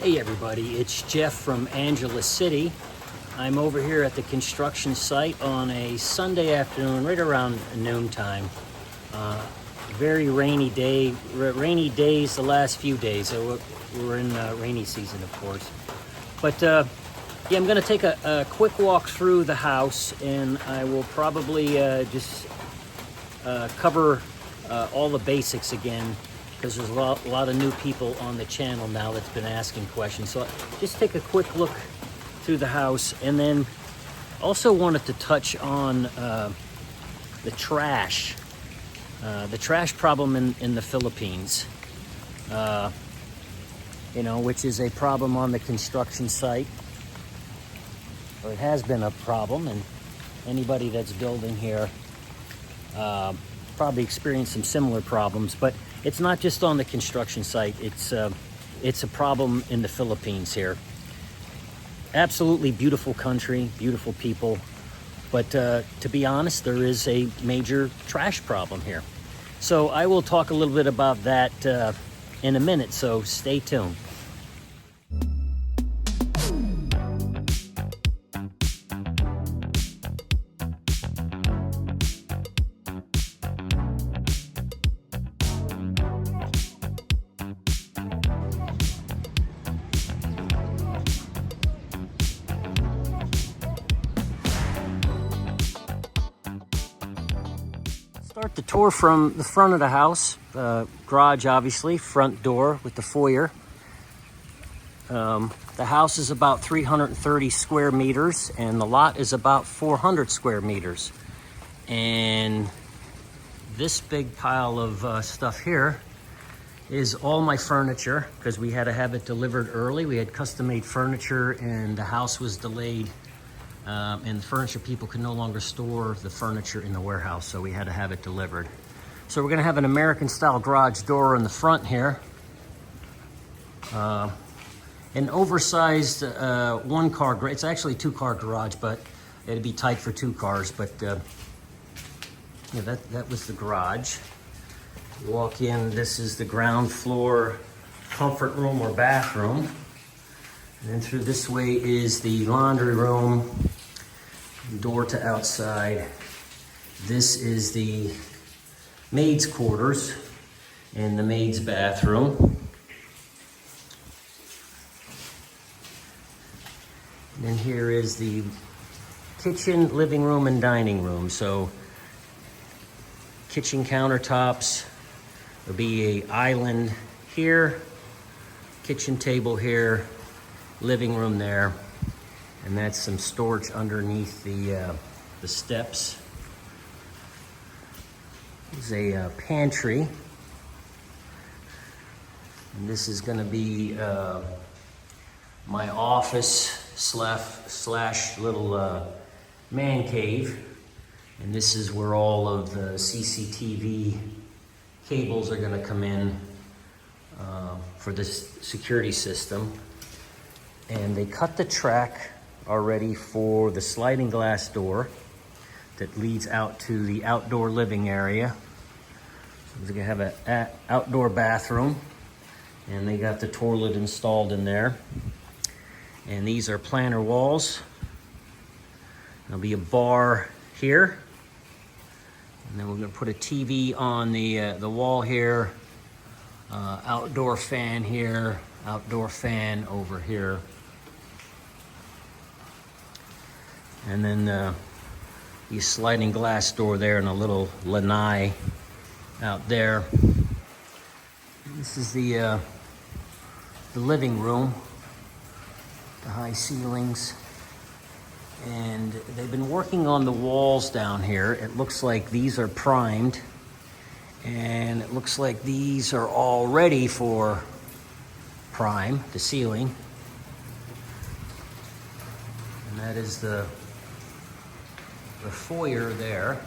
Hey everybody, it's Jeff from Angeles City. I'm over here at the construction site on a Sunday afternoon, right around noontime. Very rainy day, rainy days the last few days. So we're in rainy season, of course. But yeah, I'm gonna take a quick walk through the house, and I will probably just cover all the basics again, because there's a lot of new people on the channel now that's been asking questions. So just take a quick look through the house, and then also wanted to touch on the trash problem in the Philippines, which is a problem on the construction site, or it has been a problem, and anybody that's building here probably experienced some similar problems. But it's not just on the construction site, it's a problem in the Philippines here. Absolutely beautiful country, beautiful people, but to be honest, there is a major trash problem here. So I will talk a little bit about that in a minute, so stay tuned. Start the tour from the front of the house. Garage, obviously, front door with the foyer. The house is about 330 square meters, and the lot is about 400 square meters. And this big pile of stuff here is all my furniture, because we had to have it delivered early. We had custom-made furniture, and the house was delayed. And the furniture people could no longer store the furniture in the warehouse, so we had to have it delivered. So we're gonna have an American-style garage door in the front here. An oversized one-car garage. It's actually a two-car garage, but it'd be tight for two cars. But yeah, that was the garage. You walk in, this is the ground floor comfort room or bathroom. And then through this way is the laundry room, door to outside. This is the maid's quarters and the maid's bathroom. And then here is the kitchen, living room, and dining room. So kitchen countertops, there'll be an island here, kitchen table here, living room there, and that's some storage underneath the steps. There's a pantry, and this is going to be my office slash little man cave, and this is where all of the CCTV cables are going to come in for this security system. And they cut the track already for the sliding glass door that leads out to the outdoor living area. So they're gonna have an outdoor bathroom, and they got the toilet installed in there. And these are planter walls. There'll be a bar here, and then we're gonna put a TV on the wall here, outdoor fan here, outdoor fan over here. And then the sliding glass door there, and a little lanai out there. This is the living room, the high ceilings. And they've been working on the walls down here. It looks like these are primed, and it looks like these are all ready for prime, the ceiling. And that is the foyer there,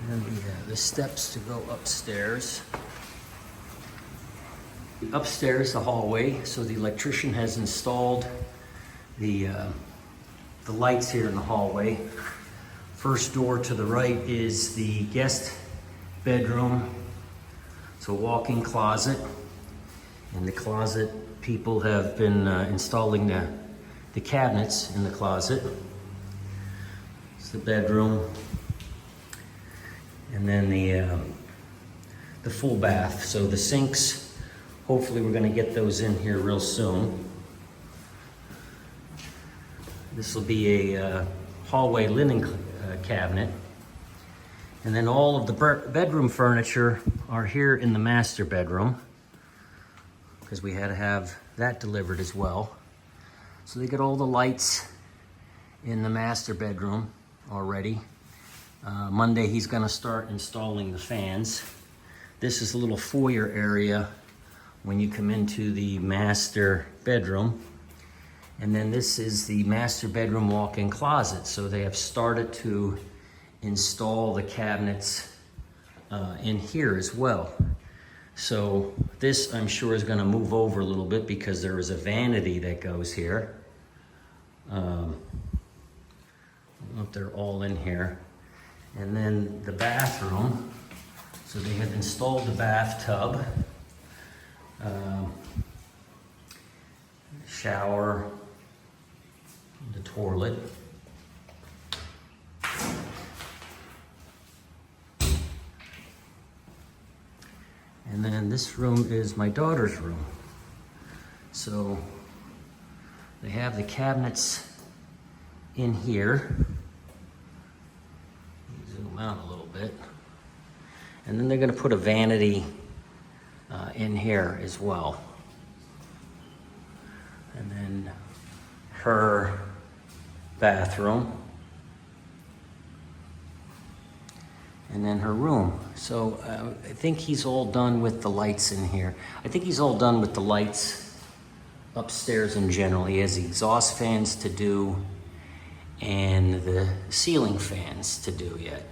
and the steps to go upstairs. Upstairs, the hallway. So the electrician has installed the lights here in the hallway. First door to the right is the guest bedroom. It's a walk-in closet. In the closet, people have been installing the cabinets in the closet. It's the bedroom. And then the full bath. So the sinks, hopefully we're gonna get those in here real soon. This will be a hallway linen cabinet. And then all of the bedroom furniture are here in the master bedroom, because we had to have that delivered as well. So they got all the lights in the master bedroom already. Monday he's gonna start installing the fans. This is a little foyer area when you come into the master bedroom. And then this is the master bedroom walk-in closet. So they have started to install the cabinets in here as well. So this, I'm sure, is gonna move over a little bit because there is a vanity that goes here. I don't know if they're all in here. And then the bathroom. So they have installed the bathtub, shower, the toilet. And then this room is my daughter's room. So they have the cabinets in here. Zoom out a little bit. And then they're gonna put a vanity in here as well. And then her bathroom. And then her room. So I think he's all done with the lights in here. I think he's all done with the lights upstairs in general. He has the exhaust fans to do and the ceiling fans to do yet.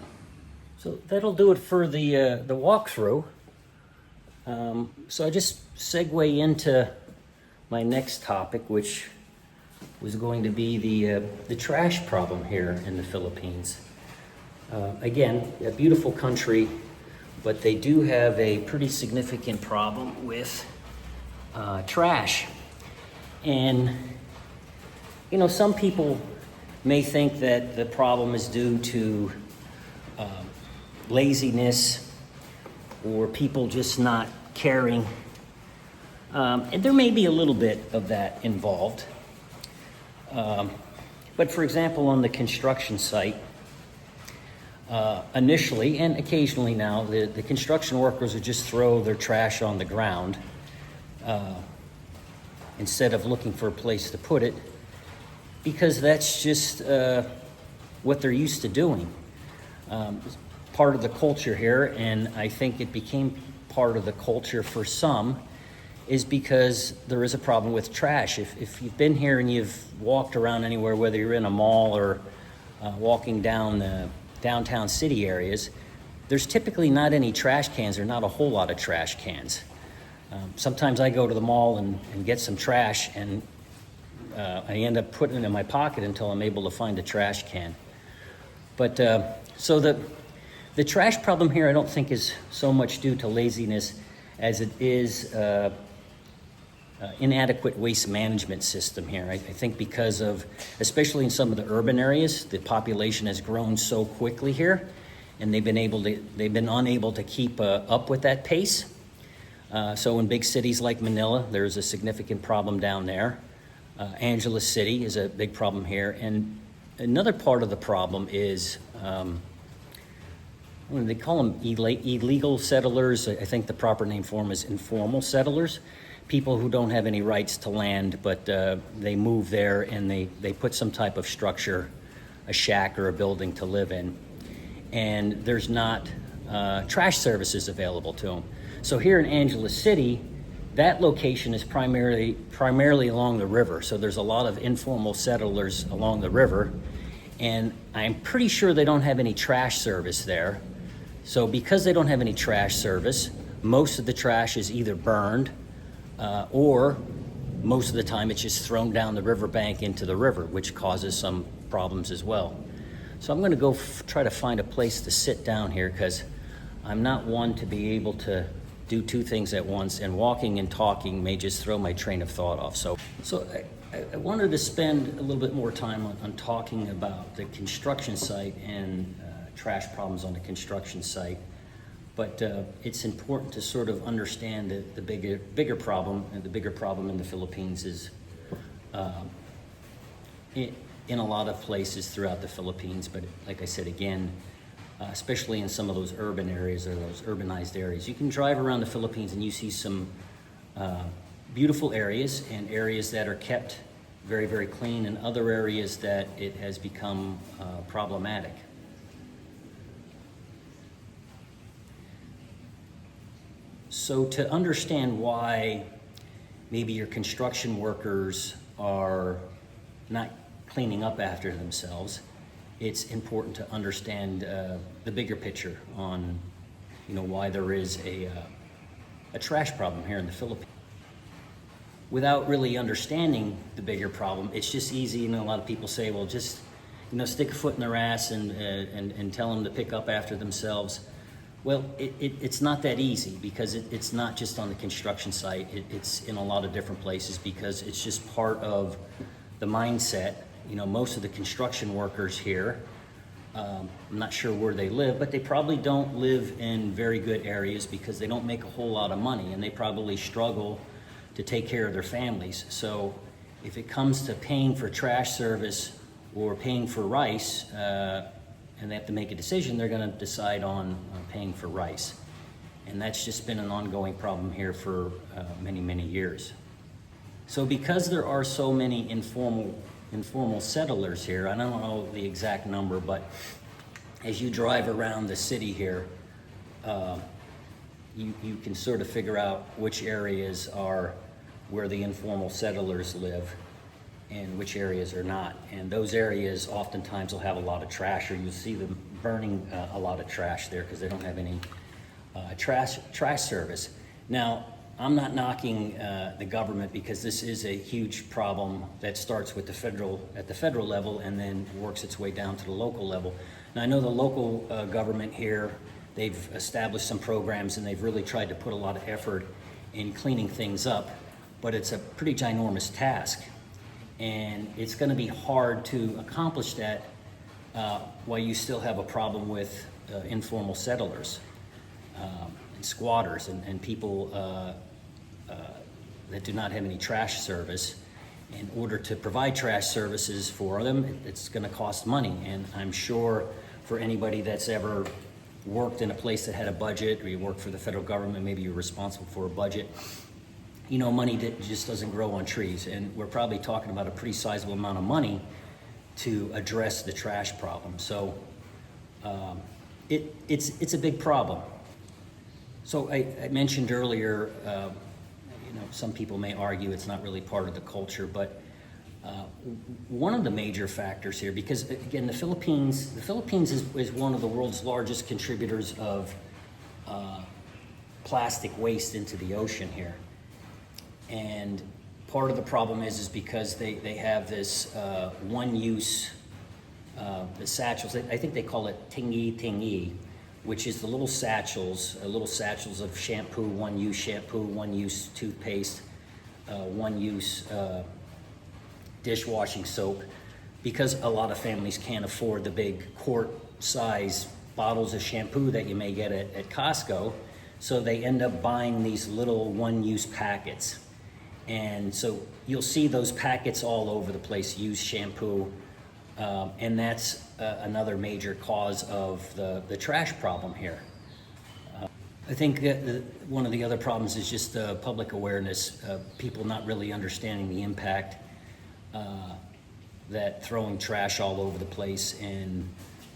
So that'll do it for the walkthrough. So I just segue into my next topic, which was going to be the trash problem here in the Philippines. Again, a beautiful country, but they do have a pretty significant problem with trash. And, you know, some people may think that the problem is due to laziness or people just not caring. And there may be a little bit of that involved. But for example, on the construction site, initially and occasionally now, the construction workers would just throw their trash on the ground instead of looking for a place to put it, because that's just what they're used to doing. Part of the culture here, and I think it became part of the culture for some, is because there is a problem with trash. If you've been here and you've walked around anywhere, whether you're in a mall or walking down the downtown city areas, there's typically not any trash cans, or not a whole lot of trash cans. Sometimes I go to the mall and get some trash, and I end up putting it in my pocket until I'm able to find a trash can. But so the trash problem here, I don't think is so much due to laziness as it is inadequate waste management system here. I think because of, especially in some of the urban areas, the population has grown so quickly here, and they've been unable to keep up with that pace. So in big cities like Manila, there's a significant problem down there. Angeles City is a big problem here. And another part of the problem is, they call them illegal settlers. I think the proper name for them is informal settlers. People who don't have any rights to land, but they move there and they put some type of structure, a shack or a building to live in. And there's not trash services available to them. So here in Angeles City, that location is primarily along the river. So there's a lot of informal settlers along the river. And I'm pretty sure they don't have any trash service there. So because they don't have any trash service, most of the trash is either burned or most of the time it's just thrown down the riverbank into the river, which causes some problems as well. So I'm gonna go try to find a place to sit down here, because I'm not one to be able to do two things at once, and walking and talking may just throw my train of thought off. So I wanted to spend a little bit more time on talking about the construction site and trash problems on the construction site. But it's important to sort of understand that the bigger problem, and the bigger problem in the Philippines is in a lot of places throughout the Philippines, but like I said again, especially in some of those urban areas or those urbanized areas. You can drive around the Philippines and you see some beautiful areas and areas that are kept very, very clean, and other areas that it has become problematic. So to understand why maybe your construction workers are not cleaning up after themselves, it's important to understand the bigger picture on, why there is a trash problem here in the Philippines. Without really understanding the bigger problem, it's just easy. A lot of people say, well, just stick a foot in their ass and tell them to pick up after themselves. Well, it's not that easy, because it's not just on the construction site. It's in a lot of different places, because it's just part of the mindset. Most of the construction workers here, I'm not sure where they live, but they probably don't live in very good areas, because they don't make a whole lot of money, and they probably struggle to take care of their families. So if it comes to paying for trash service or paying for rice, and they have to make a decision, they're going to decide on paying for rice. And that's just been an ongoing problem here for many, many years. So because there are so many informal settlers here, I don't know the exact number, but as you drive around the city here, you can sort of figure out which areas are where the informal settlers live and which areas are not. And those areas oftentimes will have a lot of trash, or you'll see them burning a lot of trash there because they don't have any trash service. Now, I'm not knocking the government, because this is a huge problem that starts with at the federal level and then works its way down to the local level. Now, I know the local government here, they've established some programs and they've really tried to put a lot of effort in cleaning things up, but it's a pretty ginormous task. And it's going to be hard to accomplish that while you still have a problem with informal settlers and squatters and people that do not have any trash service. In order to provide trash services for them, it's going to cost money. And I'm sure for anybody that's ever worked in a place that had a budget, or you work for the federal government, maybe you're responsible for a budget, money just doesn't grow on trees, and we're probably talking about a pretty sizable amount of money to address the trash problem. So it's a big problem. So I mentioned earlier, some people may argue it's not really part of the culture, but one of the major factors here, because again, the Philippines is one of the world's largest contributors of plastic waste into the ocean here. And part of the problem is because they have this one-use, the satchels. I think they call it tingi, which is the little satchels of shampoo, one-use toothpaste, one-use dishwashing soap, because a lot of families can't afford the big quart-size bottles of shampoo that you may get at Costco, so they end up buying these little one-use packets. And so you'll see those packets all over the place, used shampoo, and that's another major cause of the trash problem here. I think one of the other problems is just public awareness, people not really understanding the impact that throwing trash all over the place and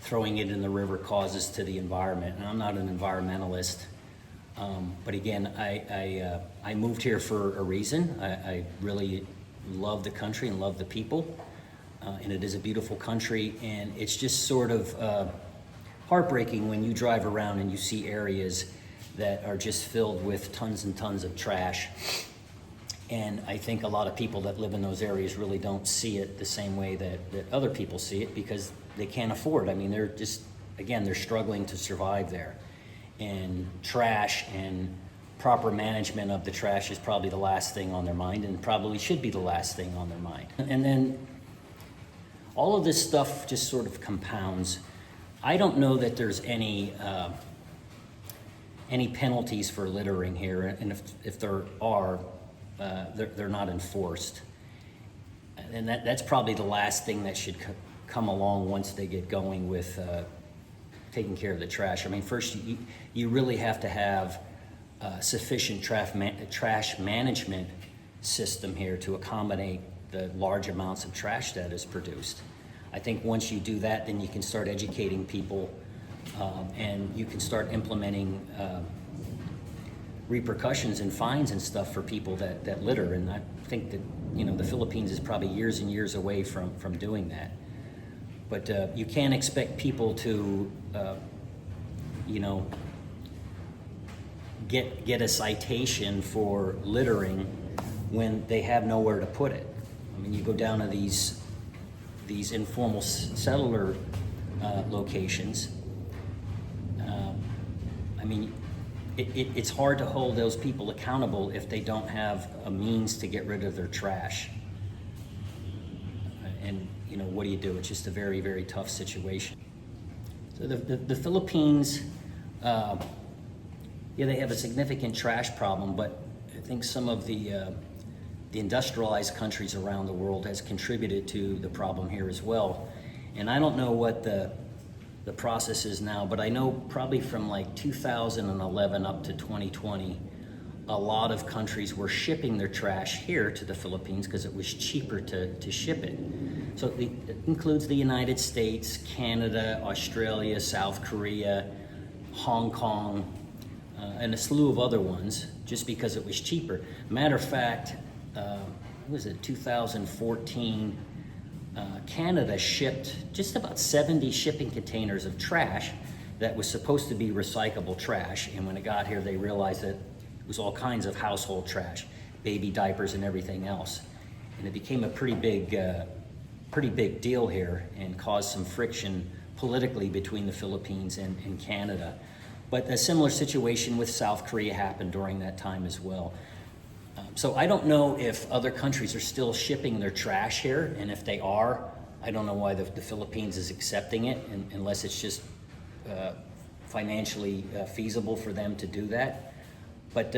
throwing it in the river causes to the environment. And I'm not an environmentalist. But again, I moved here for a reason. I really love the country and love the people, and it is a beautiful country. And it's just sort of heartbreaking when you drive around and you see areas that are just filled with tons and tons of trash. And I think a lot of people that live in those areas really don't see it the same way that other people see it, because they can't afford. I mean, they're struggling to survive there. And trash and proper management of the trash is probably the last thing on their mind, and probably should be the last thing on their mind. And then all of this stuff just sort of compounds. I don't know that there's any penalties for littering here, and if there are, they're not enforced. And that's probably the last thing that should come along once they get going with taking care of the trash. I mean, first you really have to have sufficient trash management system here to accommodate the large amounts of trash that is produced. I think once you do that, then you can start educating people, and you can start implementing repercussions and fines and stuff for people that litter. And I think that, you know, the Philippines is probably years and years away from doing that. But you can't expect people to, you know, get a citation for littering when they have nowhere to put it. I mean, you go down to these informal settler locations. I mean, it's hard to hold those people accountable if they don't have a means to get rid of their trash. And, you know, what do you do? It's just a very, very tough situation. So the Philippines, yeah, they have a significant trash problem, but I think some of the industrialized countries around the world has contributed to the problem here as well. And I don't know what the process is now, but I know probably from like 2011 up to 2020, a lot of countries were shipping their trash here to the Philippines because it was cheaper to ship it. So it includes the United States, Canada, Australia, South Korea, Hong Kong, and a slew of other ones, just because it was cheaper. Matter of fact, what was it, 2014, Canada shipped just about 70 shipping containers of trash that was supposed to be recyclable trash, and when it got here, they realized that it was all kinds of household trash, baby diapers and everything else. And it became a pretty big deal here and caused some friction politically between the Philippines and Canada. But a similar situation with South Korea happened during that time as well. So I don't know if other countries are still shipping their trash here, and if they are, I don't know why the Philippines is accepting it, unless it's just financially feasible for them to do that. But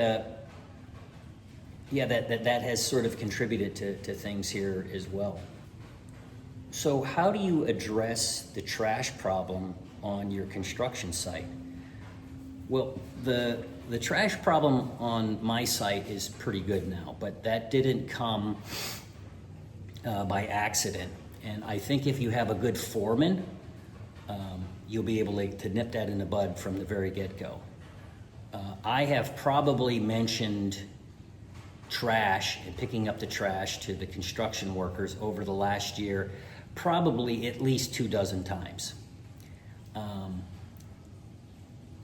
yeah, that has sort of contributed to things here as well. So how do you address the trash problem on your construction site? Well, the trash problem on my site is pretty good now, but that didn't come by accident. And I think if you have a good foreman, you'll be able to nip that in the bud from the very get-go. I have probably mentioned trash and picking up the trash to the construction workers over the last year, probably at least 24 times.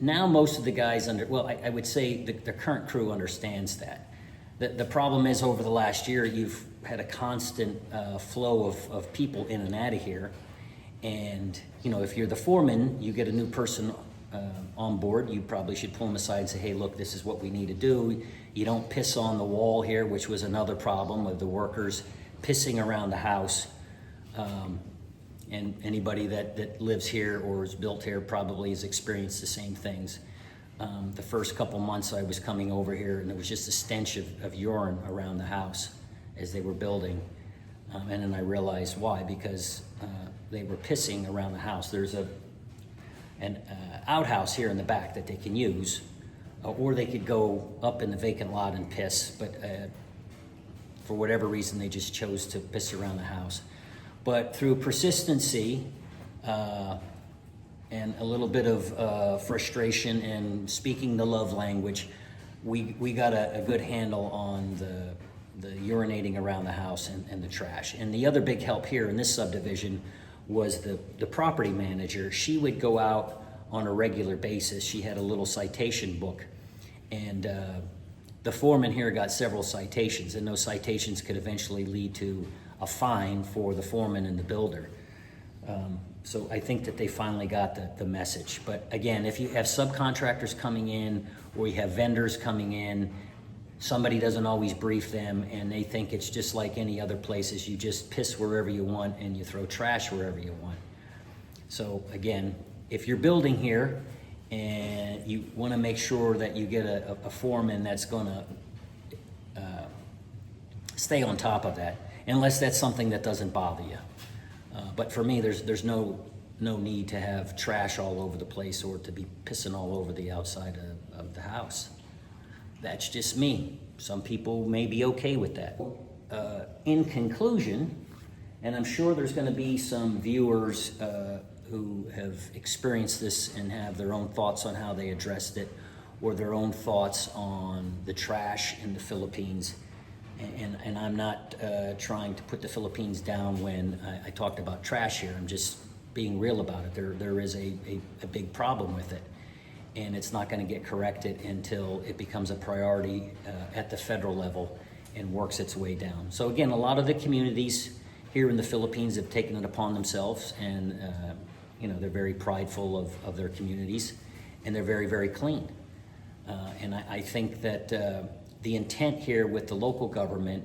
Now most of the guys I would say the current crew understands that. The problem is, over the last year, you've had a constant flow of people in and out of here. And, you know, if you're the foreman, you get a new person on board, you probably should pull them aside and say, hey, look, this is what we need to do. You don't piss on the wall here, which was another problem of the workers pissing around the house. And anybody that lives here or is built here probably has experienced the same things. The first couple months I was coming over here, and it was just a stench of urine around the house as they were building. And then I realized why, because they were pissing around the house. There's an outhouse here in the back that they can use, or they could go up in the vacant lot and piss, but for whatever reason they just chose to piss around the house. But through persistency and a little bit of frustration and speaking the love language, we got a good handle on the urinating around the house and the trash. And the other big help here in this subdivision was the property manager. She would go out on a regular basis. She had a little citation book, and the foreman here got several citations, and those citations could eventually lead to a fine for the foreman and the builder. So I think that they finally got the message. But again, if you have subcontractors coming in or you have vendors coming in, somebody doesn't always brief them and they think it's just like any other places. You just piss wherever you want and you throw trash wherever you want. So again, if you're building here and you want to make sure that you get a foreman that's going to stay on top of that, unless that's something that doesn't bother you. But for me, there's no need to have trash all over the place or to be pissing all over the outside of the house. That's just me. Some people may be okay with that. In conclusion, and I'm sure there's going to be some viewers who have experienced this and have their own thoughts on how they addressed it, or their own thoughts on the trash in the Philippines. And I'm not trying to put the Philippines down when I talked about trash here. I'm just being real about it. There is a big problem with it. And it's not going to get corrected until it becomes a priority at the federal level and works its way down. So again, a lot of the communities here in the Philippines have taken it upon themselves, and they're very prideful of their communities, and they're very, very clean. And I think that the intent here with the local government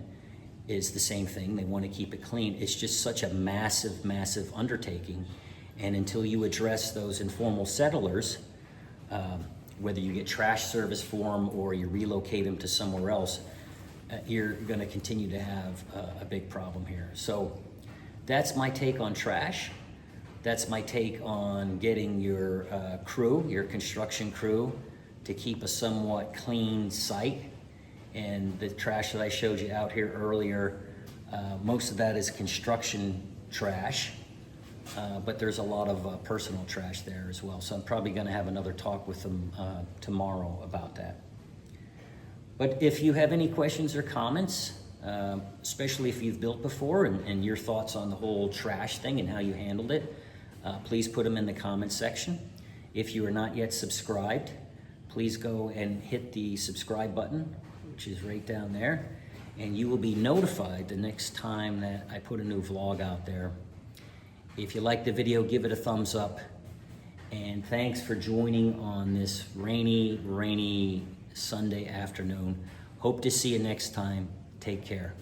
is the same thing. They want to keep it clean. It's just such a massive, massive undertaking. And until you address those informal settlers, whether you get trash service for them or you relocate them to somewhere else, you're going to continue to have a big problem here. So that's my take on trash. That's my take on getting your crew, your construction crew, to keep a somewhat clean site. And the trash that I showed you out here earlier, most of that is construction trash, but there's a lot of personal trash there as well. So I'm probably going to have another talk with them tomorrow about that. But if you have any questions or comments, especially if you've built before and your thoughts on the whole trash thing and how you handled it, please put them in the comments section. If you are not yet subscribed, please go and hit the subscribe button, which is right down there, and you will be notified the next time that I put a new vlog out there. If you like the video, give it a thumbs up, and thanks for joining on this rainy Sunday afternoon. Hope to see you next time. Take care.